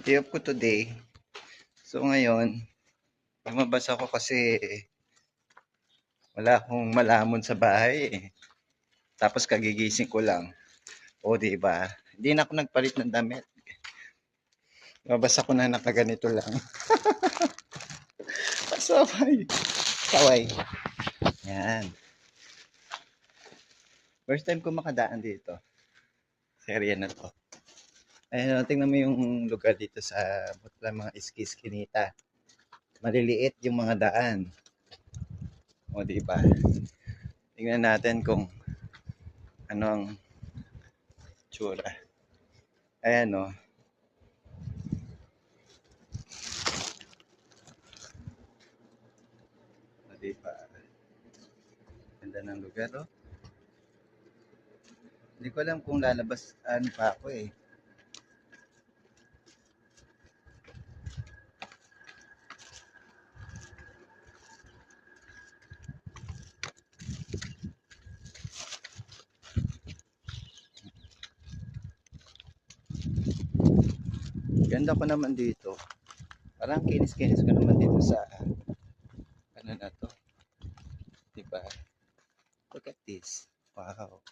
Day off ko today. So ngayon, lumabas ako kasi wala akong malamon sa bahay eh. Tapos kagigising ko lang. O di ba? Hindi na ako nagpalit ng damit. Lumabas ako na nakaganito lang. Pasaway. Saway. Yan. First time ko makadaan dito. Sa area na to. Ayun, tingnan mo yung lugar dito sa mga iskiskinita. Maliliit yung mga daan. O di ba? Tingnan natin kung ano ang tsura. Ayan o. O di ba? Ganda ng lugar o. Hindi ko alam kung lalabas ano pa ako eh. Ganda ko naman dito. Parang kinis-kinis ko naman dito sa ano na to. Diba? Look at this. Wow.